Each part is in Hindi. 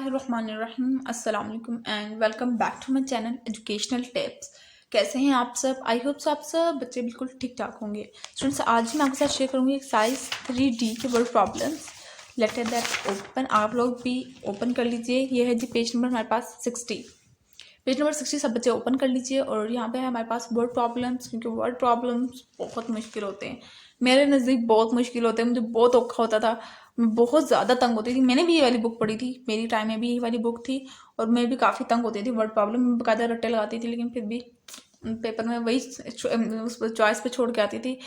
बिस्मिल्लाहिर्रहमानिर्रहीम अस्सलाम वालेकुम and welcome back to my channel educational tips. कैसे हैं आप सब? आई होप आप सब बच्चे बिल्कुल ठीक ठाक होंगे। स्टूडेंट्स, आज मैं आपके साथ शेयर करूंगी एक्सरसाइज 3D के word problems. Let that open, आप लोग भी ओपन कर लीजिए। ये है जी पेज नंबर हमारे पास 60। पेज नंबर 60 सब बच्चे ओपन कर लीजिए और यहाँ पे है हमारे पास वर्ड प्रॉब्लम्स, क्योंकि वर्ड प्रॉब्लम्स बहुत मुश्किल होते हैं। मेरे नज़दीक बहुत मुश्किल होते हैं, मुझे बहुत औखा होता था, मैं बहुत ज़्यादा तंग होती थी। मैंने भी ये वाली बुक पढ़ी थी, मेरी टाइम में भी ये वाली बुक थी और मैं भी काफ़ी तंग होती थी वर्ड प्रॉब्लम में। बकायदा रट्टे लगाती थी, लेकिन फिर भी पेपर में वही उस चॉइस पे छोड़ के आती थी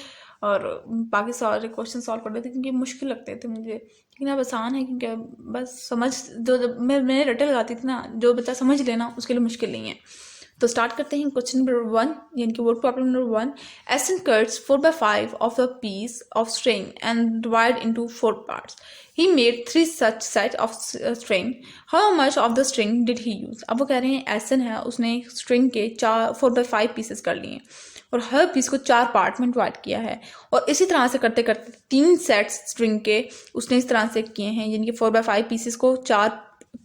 और बाकी सारे क्वेश्चन सॉल्व करते थे, क्योंकि मुश्किल लगते थे मुझे। लेकिन अब आसान है, क्योंकि बस समझ जो मैंने रट्टे लगाती थी ना, जो बच्चा समझ लेना उसके लिए मुश्किल नहीं है। तो स्टार्ट करते हैं क्वेश्चन नंबर 1, यानी कि word problem number 1। Essence cuts 4/5 of a piece of string and divide into 4 parts. He made 3 such sets of string. How much of the string did he use? अब वो कह रहे हैं एसन है, उसने स्ट्रिंग के 4/5 पीसेस कर लिए और हर पीस को 4 पार्ट में डिवाइड किया है। और इसी तरह से करते करते 3 सेट्स स्ट्रिंग के उसने इस तरह से किए हैं, यानी कि 4/5 पीसेस को 4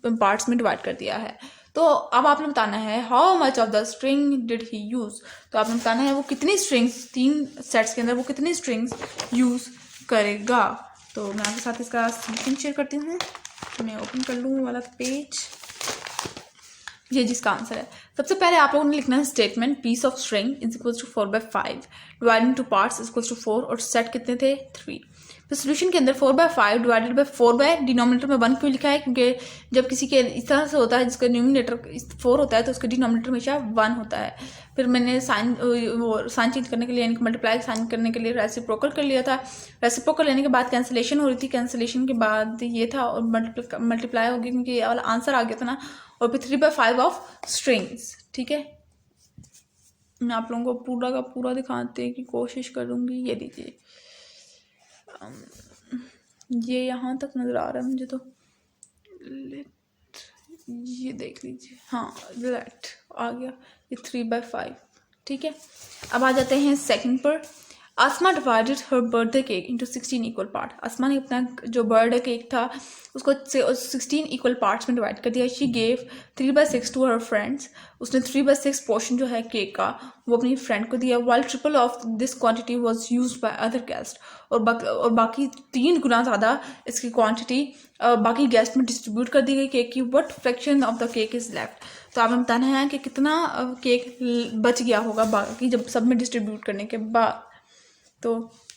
पार्ट्स में डिवाइड कर दिया है। तो अब आपने बताना है how much of the string did he use. तो आपने बताना है वो कितनी स्ट्रिंग्स, 3 सेट्स के अंदर वो कितनी स्ट्रिंग्स यूज करेगा। तो मैं आपके साथ इसका सॉल्यूशन शेयर करती हूँ। मैं ओपन कर लूँ वाला पेज, ये जिसका आंसर है। सबसे पहले आप लोगों ने लिखना है statement piece of string is equal to 4/5 divided to parts is equal to 4 और सेट कितने थे 3। तो सोल्यूशन के अंदर 4/5 डिवाइडेड बाय 4 बाय डिनोमिनेटर में 1 क्यों लिखा है, क्योंकि जब किसी के इस तरह से होता है जिसका न्यूमिनेटर 4 होता है तो उसका डिनोमिनेटर हमेशा 1 होता है। फिर मैंने साइन चेंज करने के लिए, यानी कि मल्टीप्लाई साइन करने के लिए रेसिप्रोकल कर लिया था। रेसिप्रोकल लेने के बाद कैंसिलेशन हो रही थी, कैंसिलेशन के बाद ये था और मल्टीप्लाई हो गया, क्योंकि ये वाला आंसर आ गया था ना। और फिर 3/5 ऑफ स्ट्रिंग्स। ठीक है, मैं आप लोगों को पूरा का पूरा दिखाने की कोशिश करूँगी। ये लीजिए, ये यहाँ तक नज़र आ रहा है मुझे, तो ये देख लीजिए। हाँ, लेट आ गया, ये 3/5। ठीक है, अब आ जाते हैं सेकंड पर। Asma divided her birthday cake into 16 equal part. Asma ने अपना जो बर्थडे केक था उसको 16 इक्वल पार्ट्स में डिवाइड कर दिया। She gave 3/6 to her friends. उसने 3/6 पोर्शन जो है केक का वो अपनी फ्रेंड को दिया। While triple of this quantity was used by other guest. और बाकी 3 गुना ज़्यादा इसकी क्वांटिटी बाकी गेस्ट में डिस्ट्रीब्यूट कर दी गई केक की। What fraction of the cake is left. तो आपने बताना है कि कितना केक बच गया होगा बाकी जब सब में डिस्ट्रीब्यूट करने के बाद। तो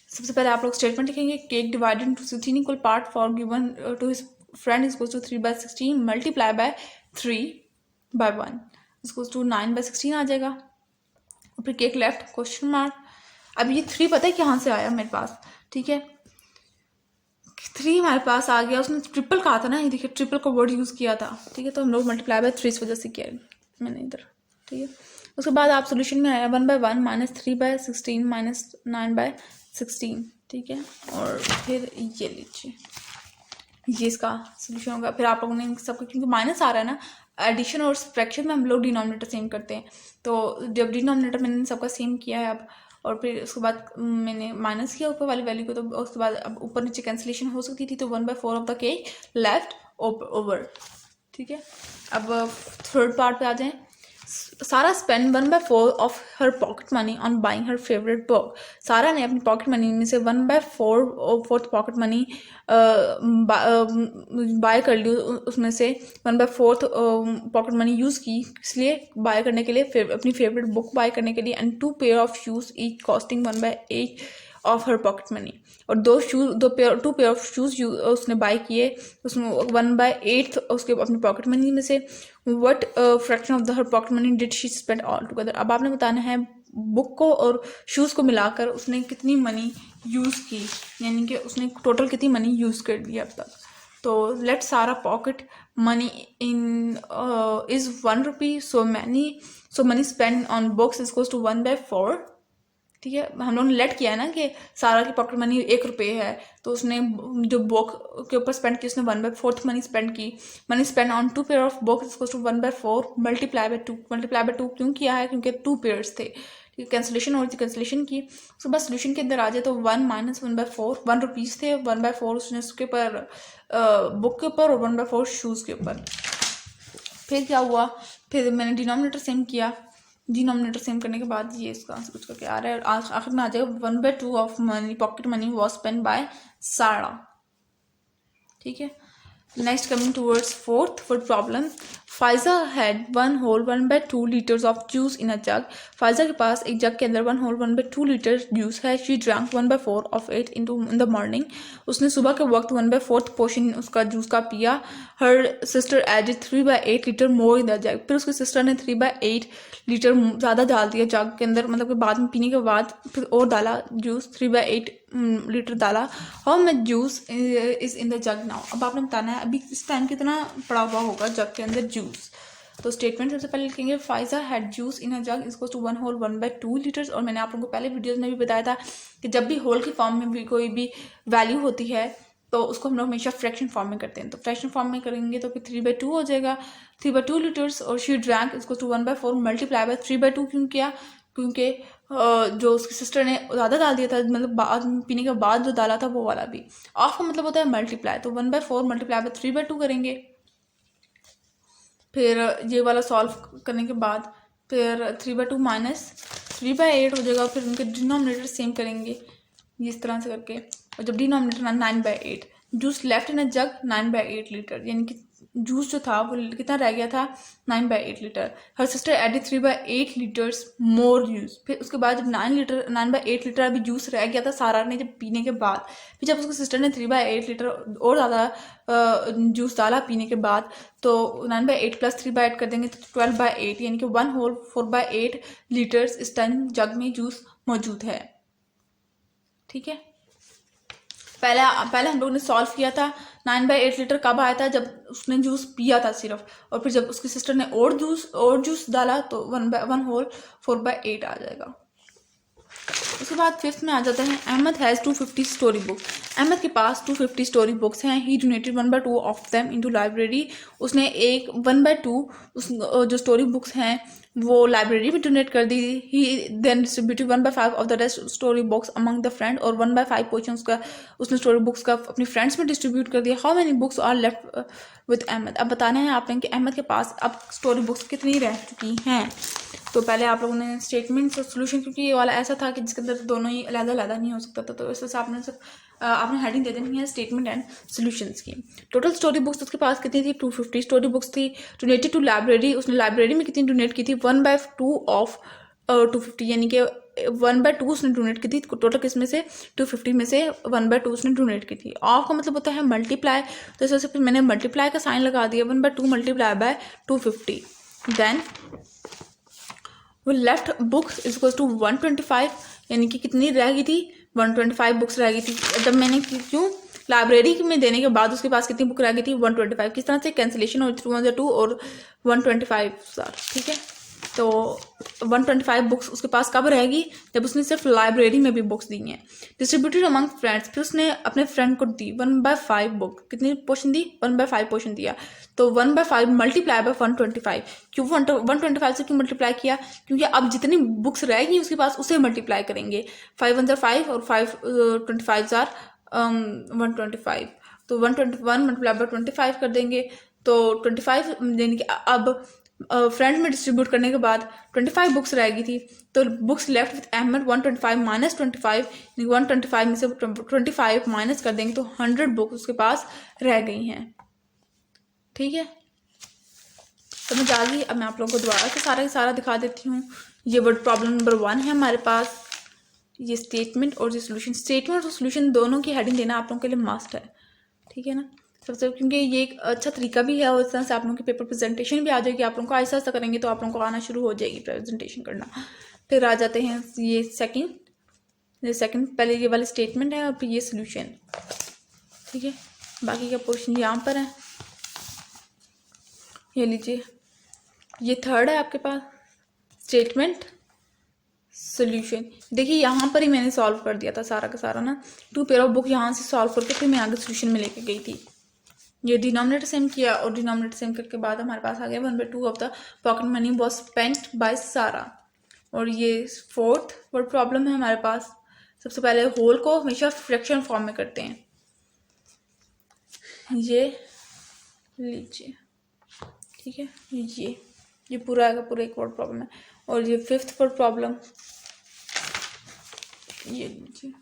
सबसे पहले आप लोग स्टेटमेंट लिखेंगे, cake divided into 16 equal part for given to his friend is equal to 3/16 multiply by 3/1 is to 9/16 आ जाएगा। और फिर केक लेफ्ट क्वेश्चन मार्क। अब ये 3 पता है कहाँ से आया मेरे पास। ठीक है, 3 हमारे पास आ गया, उसने ट्रिपल कहा था ना, ये देखिए ट्रिपल का वर्ड यूज़ किया था। ठीक है, तो हम लोग मल्टीप्लाई बाय 3 इस वजह से किया मैंने इधर। ठीक है, उसके बाद आप सोल्यूशन में आया 1/1 माइनस 3/16 माइनस 9/16। ठीक है, और फिर ये लीजिए, ये इसका सोल्यूशन होगा। फिर आप लोगों ने सबका, क्योंकि माइनस आ रहा है ना, एडिशन और सब्ट्रैक्शन में हम लोग डिनोमिनेटर सेम करते हैं, तो जब डिनोमिनेटर मैंने सबका सेम किया है अब, और फिर उसके बाद मैंने माइनस किया ऊपर वाली वैल्यू को, तो उसके बाद अब ऊपर नीचे कैंसिलेशन हो सकती थी, तो 1/4 of the cake left over. ठीक है, अब थर्ड पार्ट पे आ जाएं। सारा spend 1/4 of her pocket money on buying her favourite book. सारा ने अपनी पॉकेट मनी में से 1/4 पॉकेट मनी बाय कर ली, उसमें से 1/4 पॉकेट मनी यूज़ की, इसलिए बाय करने के लिए अपनी फेवरेट बुक बाय करने के लिए। And 2 pair of shoes each costing 1/8 of her pocket money. और 2 पेयर ऑफ शूज़ उसने बाय किए, उसमें 1/8 उसके अपनी पॉकेट मनी में से। What fraction of the her pocket money did she spend all together. अब आपने बताना है बुक को और शूज़ को मिलाकर उसने कितनी मनी यूज़ की, यानी कि उसने टोटल कितनी मनी यूज़ कर दी अब तक। तो let Sara pocket money in is 1 rupee, so money spend on books is to 1/4। ठीक है, हम लोगों ने लेट किया है ना कि सारा की पॉकेट मनी 1 रुपये है, तो उसने जो बुक के ऊपर स्पेंड की उसने 1/4 मनी स्पेंड की। Money spend on 2 pair of books is to 1/4 multiply by 2 क्यों किया है, क्योंकि 2 पेयर्स थे। कैंसिलेशन और कैंसिलेशन की, उसके बाद सोल्यूशन के अंदर आ जाए तो 1 माइनस 1/4, 1 रुपीज़ थे, 1/4 उसने उसके ऊपर बुक के ऊपर और 1/4 शूज़ के ऊपर। फिर क्या हुआ, फिर मैंने डिनोमिनेटर सेम किया, डिनोमिनेटर सेम करने के बाद ये इसका आंसर कुछ करके आ रहा है, आखिर में आ जाएगा 1/2 of money pocket money was spend by सारा। ठीक है, next coming towards fourth problem, Pfizer had 1/2 liters of juice in a jug। Pfizer के पास एक जग के अंदर 1/2 लीटर जूस है। she drank 1/4 of it in the morning। उसने सुबह के वक्त 1/4 पोर्शन उसका जूस का पिया। her sister added 3/8 litre more in the jug। फिर उसकी सिस्टर ने 3/8 लीटर ज़्यादा डाल दिया जग के अंदर, मतलब कि बाद में पीने के बाद फिर और डाला जूस, 3/8 लीटर डाला। How much juice is in the jug now. अब आपने बताना है अभी इस टाइम कितना पड़ा हुआ होगा जग के अंदर जूस। तो स्टेटमेंट सबसे पहले लिखेंगे Faiza had juice in a jug is to 1 whole 1/2 litres. और मैंने आप लोगों को पहले वीडियोस में भी बताया था कि जब भी होल की फॉर्म में भी कोई भी वैल्यू होती है तो उसको हम लोग हमेशा फ्रैक्शन फॉर्म में करते हैं। तो फ्रैक्शन फॉर्म में करेंगे तो फिर 3/2 हो जाएगा, 3/2 लीटर्स। और शी ड्रैंक इसको टू 1/4 मल्टीप्लाई बाय 3/2 क्यों किया, क्योंकि जो उसकी सिस्टर ने ज़्यादा डाल दिया था, मतलब बाद पीने के बाद जो डाला था वो वाला भी। ऑफ का मतलब होता है मल्टीप्लाई, तो 1/4 मल्टीप्लाई बाय 3/2 करेंगे। फिर ये वाला सॉल्व करने के बाद फिर 3/2 माइनस 3/8 हो जाएगा। फिर उनके डिनोमिनेटर सेम करेंगे इस तरह से करके, और जब denominator 9/8 juice left in a jug 9/8 litre, यानी कि जूस जो था वो कितना रह गया था 9/8 litre. Her sister added 3/8 litres more juice. फिर उसके बाद जब 9/8 लीटर अभी जूस रह गया था सारा ने जब पीने के बाद, फिर जब उसकी सिस्टर ने 3/8 लीटर और ज़्यादा जूस डाला पीने के बाद, तो 9/8 प्लस 3/8 कर देंगे तो 12/8, यानी कि 1 होल 4/8 लीटर्स इस टाइम जग में जूस मौजूद है। ठीक है, पहले हम लोग ने सॉल्व किया था 9/8 लीटर कब आया था, जब उसने जूस पिया था सिर्फ, और फिर जब उसकी सिस्टर ने और जूस डाला तो 1 होल 4/8 आ जाएगा। उसके बाद फिफ्थ में आ जाते हैं Ahmad has 250 story book. Ahmad के पास 250 स्टोरी बुक्स हैं। He donated 1/2 of them into library. उसने एक 1/2 जो स्टोरी बुक्स हैं वो लाइब्रेरी में डोनेट कर दी। He then distributed 1/5 of the rest story books among the friend. और 1/5 पोर्शन का उसने स्टोरी बुक्स का अपनी फ्रेंड्स में डिस्ट्रीब्यूट कर दिया। How many books are left with Ahmed. अब बताना है आपने कि अहमद के पास अब स्टोरी बुक्स कितनी रह चुकी हैं। तो पहले आप लोगों ने स्टेटमेंट और सोल्यूशन, क्योंकि ये वाला ऐसा था कि जिसके अंदर दोनों ही अलग-अलग नहीं हो सकता था, तो इस वजह से आपने हेडिंग दे देनी है स्टेटमेंट एंड सोल्यूशंस की। टोटल स्टोरी बुक्स उसके पास कितनी थी, 250 स्टोरी बुक्स थी। डोनेटेड टू लाइब्रेरी, उसने लाइब्रेरी में कितनी डोनेट की थी, 1/2 ऑफ 250, यानी कि 1/2 उसने डोनेट की थी। टोटल किस में से 250 में से 1/2 उसने डोनेट की थी। ऑफ का मतलब होता है मल्टीप्लाई, तो इस वजह से फिर मैंने मल्टीप्लाई का साइन लगा दिया, 1/2 मल्टीप्लाई बाय 250। देन वो left books is equal to 125, यानी कि कितनी रह गई थी 125 बुक्स रह गई थी। जब मैंने क्यों लाइब्रेरी में देने के बाद उसके पास कितनी बुक रह गई थी 125। किस तरह से कैंसिलेशन हो 2 और 125 ठीक है। तो 125 बुक्स उसके पास कब रहेगी, जब उसने सिर्फ लाइब्रेरी में भी बुक्स दी हैं। डिस्ट्रीब्यूटेड अमंग फ्रेंड्स, फिर उसने अपने फ्रेंड को दी 1/5 बुक। कितनी पोर्शन दी 1/5 पोर्शन दिया। तो 1/5 मल्टीप्लाई बाय 125। क्यों 125 से क्यों मल्टीप्लाई किया, क्योंकि अब जितनी बुक्स रहेगी उसके पास उसे मल्टीप्लाई करेंगे। 5 1 5 और 5 25 125, तो 121 मल्टीप्लाई बाय 25 कर देंगे। तो 25 यानी कि अब फ्रेंड में डिस्ट्रीब्यूट करने के बाद 25 बुक्स रहेगी थी। तो books left with Ahmed 125 minus 25, 125 में से 25 माइनस कर देंगे तो 100 बुक्स उसके पास रह गई हैं। ठीक है, समझ आ गई। अब मैं आप लोगों को दोबारा से सारा दिखा देती हूँ। ये वर्ड प्रॉब्लम नंबर 1 है हमारे पास, ये स्टेटमेंट और ये सोल्यूशन। स्टेटमेंट और सोल्यूशन दोनों की हेडिंग देना आप लोगों के लिए मस्ट है। ठीक है ना, सबसे, क्योंकि ये एक अच्छा तरीका भी है और इस तरह से आप लोगों की पेपर प्रेजेंटेशन भी आ जाएगी। आप लोगों को ऐसा ऐसा करेंगे तो आप लोगों को आना शुरू हो जाएगी प्रेजेंटेशन करना। फिर आ जाते हैं ये सेकंड पहले ये वाले स्टेटमेंट है और फिर ये सोल्यूशन। ठीक है, बाकी का पोर्शन यहाँ पर है, ये लीजिए। ये थर्ड है आपके पास स्टेटमेंट सोल्यूशन। देखिए यहाँ पर ही मैंने सॉल्व कर दिया था सारा का सारा ना, 2 पेयर ऑफ बुक यहाँ से सॉल्व करके फिर मैं आगे सोल्यूशन में लेके गई थी। ये डिनोमिनेटर सेम किया और डिनोमिनेटर सेम करके बाद हमारे पास आ गया 1/2 of the pocket money was spent by Sara. और ये फोर्थ वर्ड प्रॉब्लम है हमारे पास। सबसे पहले होल को हमेशा फ्रैक्शन फॉर्म में करते हैं। ये लीजिए, ठीक है, ये पूरा का पूरा एक वर्ड प्रॉब्लम है। और ये फिफ्थ वर्ड प्रॉब्लम, ये लीजिए,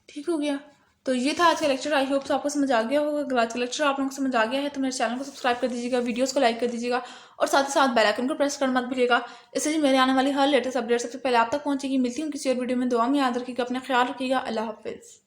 ठीक हो गया। तो ये था आज का लेक्चर। आई होप आपको समझ आ गया होगा। अगर आज का लेक्चर आप लोगों को समझ आ गया है तो मेरे चैनल को सब्सक्राइब कर दीजिएगा, वीडियोस को लाइक कर दीजिएगा और साथ ही साथ बेल आइकन को प्रेस करना मत भूलिएगा। इससे मेरे आने वाली हर लेटेस्ट अपडेट सबसे पहले आप तक पहुंचेगी। मिलती हूँ किसी और वीडियो में। दुआ में याद रखिएगा, अपना ख्याल रखिएगा। अल्लाह हाफिज़।